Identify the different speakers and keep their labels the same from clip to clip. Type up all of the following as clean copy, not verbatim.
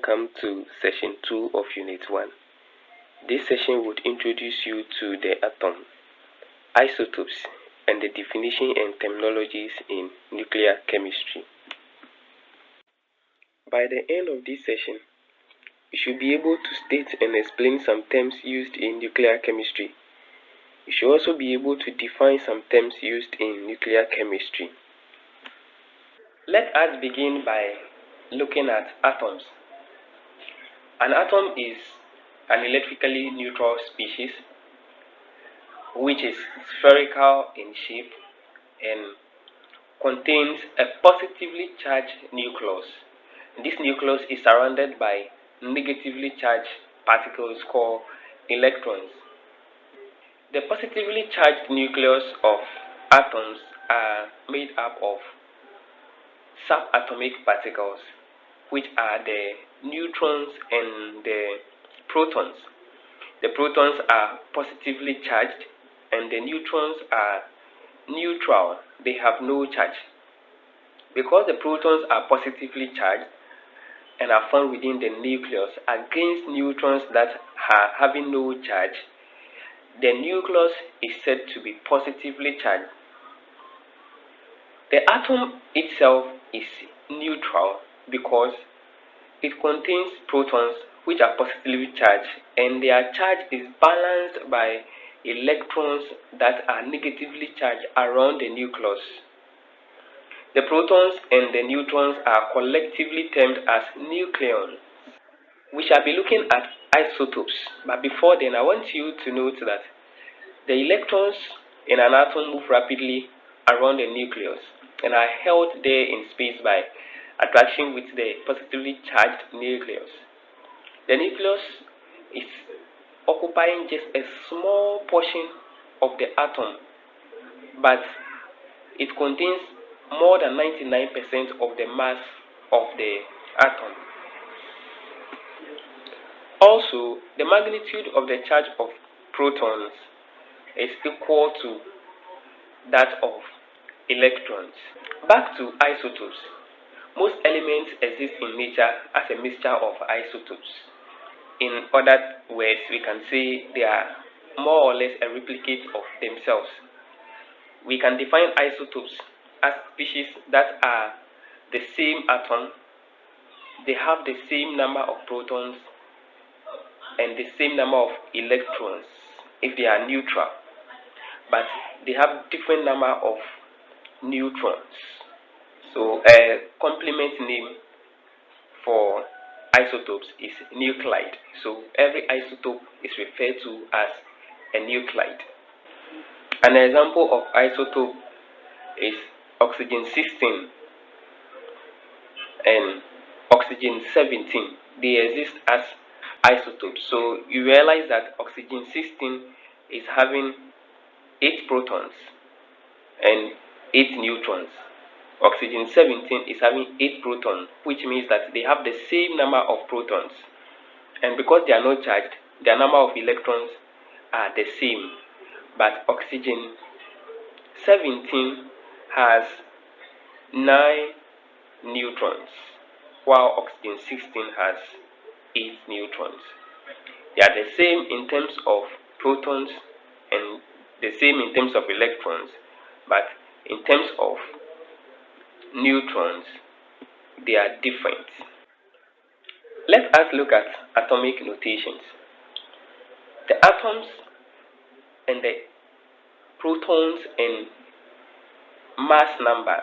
Speaker 1: welcome to Session 2 of Unit 1. This session would introduce you to the atom, isotopes, and the definition and terminologies in nuclear chemistry. By the end of this session, you should be able to state and explain some terms used in nuclear chemistry. You should also be able to define some terms used in nuclear chemistry. Let us begin by looking at atoms. An atom is an electrically neutral species which is spherical in shape and contains a positively charged nucleus. This nucleus is surrounded by negatively charged particles called electrons. The positively charged nucleus of atoms are made up of subatomic particles, which are the neutrons and the protons. The protons are positively charged and the neutrons are neutral. They have no charge. Because the protons are positively charged and are found within the nucleus against neutrons that are having no charge, the nucleus is said to be positively charged. The atom itself is neutral because it contains protons which are positively charged and their charge is balanced by electrons that are negatively charged around the nucleus. The protons and the neutrons are collectively termed as nucleons. We shall be looking at isotopes, but before then I want you to note that the electrons in an atom move rapidly around the nucleus and are held there in space by attraction with the positively charged nucleus. The nucleus is occupying just a small portion of the atom, but it contains more than 99% of the mass of the atom. Also, the magnitude of the charge of protons is equal to that of electrons. Back to isotopes. Most elements exist in nature as a mixture of isotopes. In other words, we can say they are more or less a replicate of themselves. We can define isotopes as species that are the same atom, they have the same number of protons and the same number of electrons if they are neutral, but they have different number of neutrons. So a complement name for isotopes is nuclide. So every isotope is referred to as a nuclide. An example of isotope is oxygen 16 and oxygen 17. They exist as isotopes. So you realize that oxygen 16 is having 8 protons and 8 neutrons. Oxygen 17 is having 8 protons, which means that they have the same number of protons. And because they are not charged, their number of electrons are the same. But oxygen 17 has 9 neutrons, while oxygen 16 has 8 neutrons. They are the same in terms of protons and the same in terms of electrons, but in terms of neutrons, they are different. Let us look at atomic notations. The atoms and the protons and mass number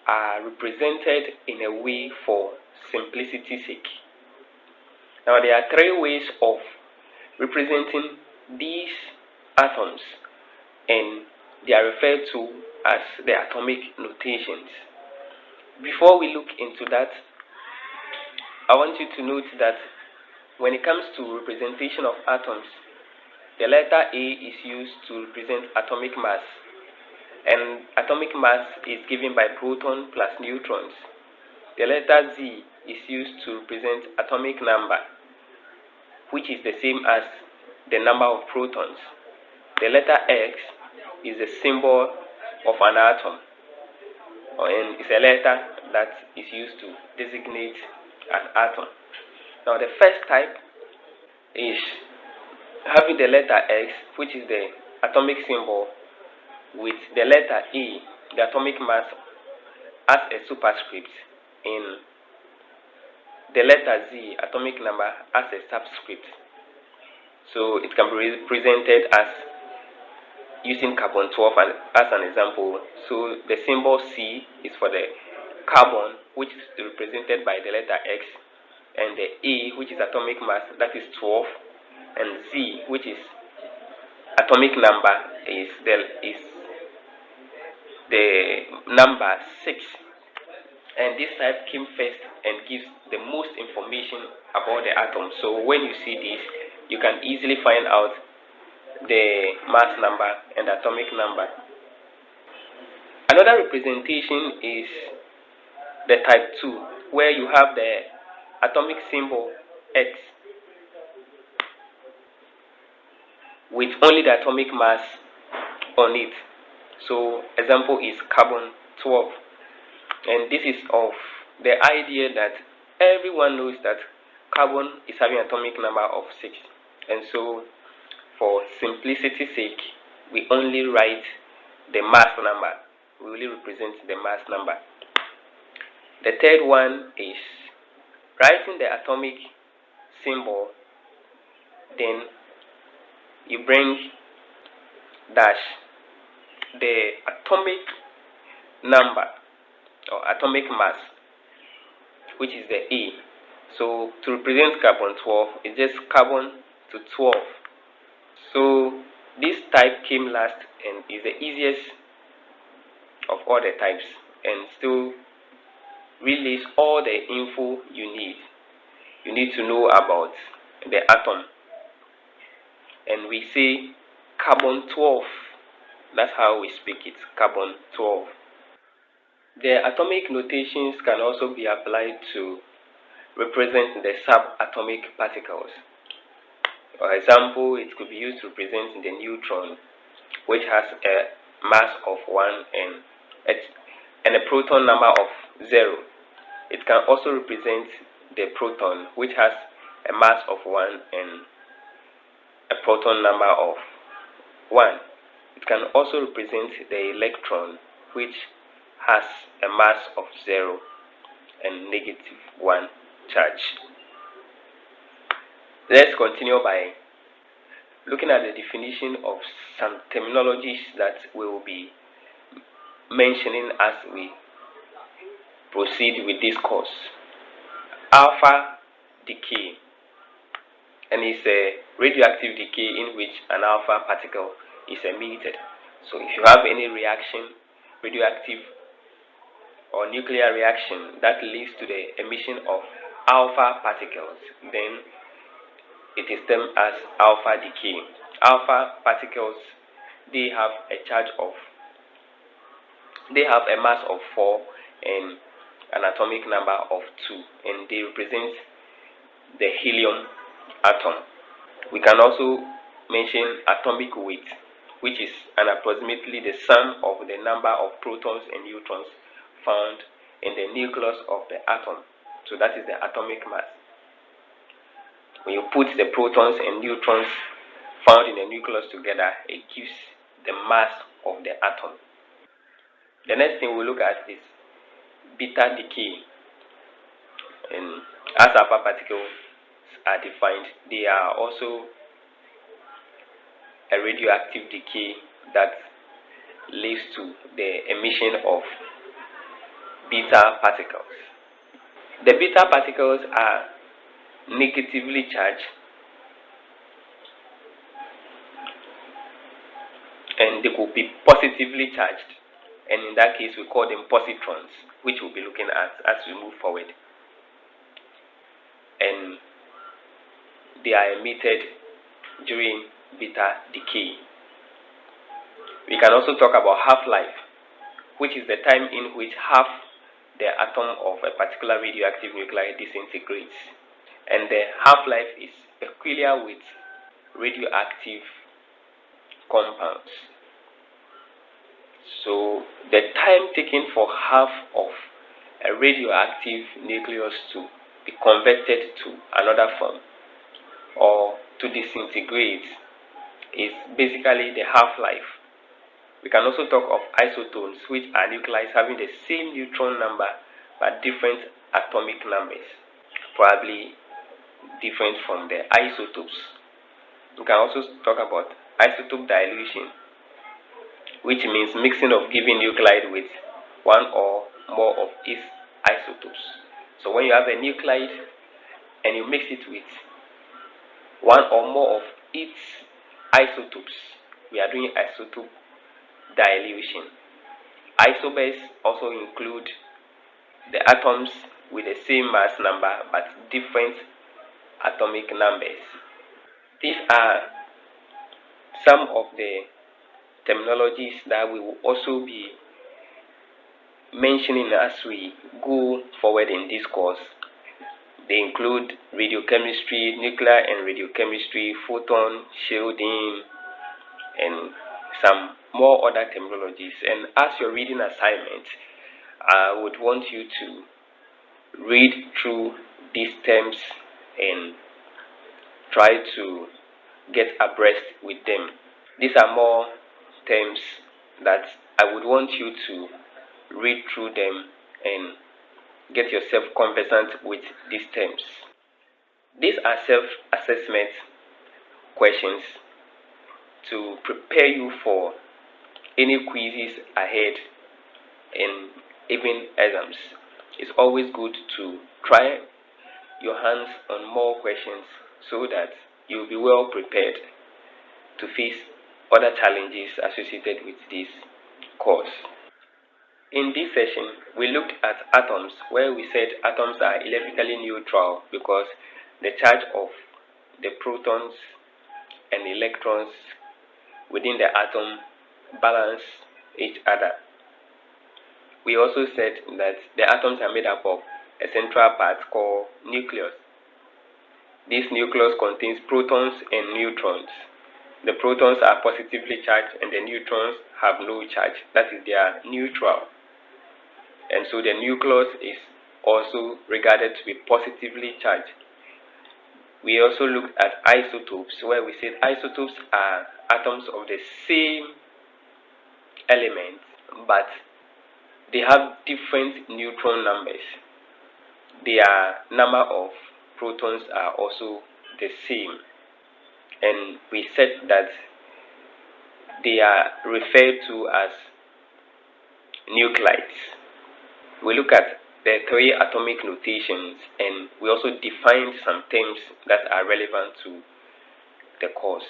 Speaker 1: are represented in a way for simplicity's sake. Now there are 3 ways of representing these atoms and they are referred to as the atomic notations. Before we look into that, I want you to note that when it comes to representation of atoms, the letter A is used to represent atomic mass, and atomic mass is given by proton plus neutrons. The letter Z is used to represent atomic number, which is the same as the number of protons. The letter X is the symbol of an atom, and it's a letter that is used to designate an atom. Now the first type is having the letter X, which is the atomic symbol, with the letter E, the atomic mass, as a superscript, in the letter Z, atomic number, as a subscript. So it can be represented as using carbon 12 as an example. So the symbol C is for the carbon, which is represented by the letter X, and the E, which is atomic mass, that is 12, and Z, which is atomic number, is the number 6. And this type came first and gives the most information about the atom. So when you see this, you can easily find out the mass number and atomic number. Another representation is the type 2, where you have the atomic symbol X with only the atomic mass on it. So example is carbon 12. And this is of the idea that everyone knows that carbon is having atomic number of 6. And so for simplicity's sake, we only write the mass number. We only represent the mass number. The third one is writing the atomic symbol, then you bring dash the atomic number or atomic mass, which is the E. So to represent carbon 12, it's just carbon to 12. So this type came last and is the easiest of all the types, and still relays all the info you need. You need to know about the atom. And we say carbon 12. That's how we speak it, carbon 12. The atomic notations can also be applied to represent the subatomic particles. For example, it could be used to represent the neutron, which has a mass of 1 and a proton number of 0. It can also represent the proton, which has a mass of 1 and a proton number of 1. It can also represent the electron, which has a mass of 0 and negative 1 charge. Let's continue by looking at the definition of some terminologies that we will be mentioning as we proceed with this course. Alpha decay, and it's a radioactive decay in which an alpha particle is emitted. So if you have any reaction, radioactive or nuclear reaction, that leads to the emission of alpha particles, then it is termed as alpha decay. Alpha particles, they have a mass of 4 and an atomic number of 2, and they represent the helium atom. We can also mention atomic weight, which is approximately the sum of the number of protons and neutrons found in the nucleus of the atom. So that is the atomic mass. When you put the protons and neutrons found in the nucleus together, it gives the mass of the atom. The next thing we look at is beta decay. And as alpha particles are defined, they are also a radioactive decay that leads to the emission of beta particles. The beta particles are negatively charged, and they could be positively charged, and in that case we call them positrons, which we'll be looking at as we move forward. And they are emitted during beta decay. We can also talk about half-life, which is the time in which half the atom of a particular radioactive nuclide disintegrates. And the half-life is peculiar with radioactive compounds. So the time taken for half of a radioactive nucleus to be converted to another form or to disintegrate is basically the half-life. We can also talk of isotopes, which are nuclides having the same neutron number but different atomic numbers, probably different from the isotopes. We can also talk about isotope dilution, which means mixing of given nuclide with one or more of its isotopes. So when you have a nuclide and you mix it with one or more of its isotopes, we are doing isotope dilution. Isobars also include the atoms with the same mass number but different atomic numbers. These are some of the terminologies that we will also be mentioning as we go forward in this course. They include radiochemistry, nuclear and radiochemistry, photon shielding, and some more other terminologies. And as your reading assignment, I would want you to read through these terms and try to get abreast with them. These are more terms that I would want you to read through them and get yourself conversant with these terms. These are self-assessment questions to prepare you for any quizzes ahead and even exams. It's always good to try your hands on more questions so that you'll be well prepared to face other challenges associated with this course. In this session, we looked at atoms, where we said atoms are electrically neutral because the charge of the protons and electrons within the atom balance each other. We also said that the atoms are made up of a central part called nucleus. This nucleus contains protons and neutrons. The protons are positively charged and the neutrons have no charge, that is, they are neutral. And so the nucleus is also regarded to be positively charged. We also looked at isotopes, where we said isotopes are atoms of the same element, but they have different neutron numbers. Their number of protons are also the same. And we said that they are referred to as nuclides. We look at the three atomic notations and we also defined some terms that are relevant to the course.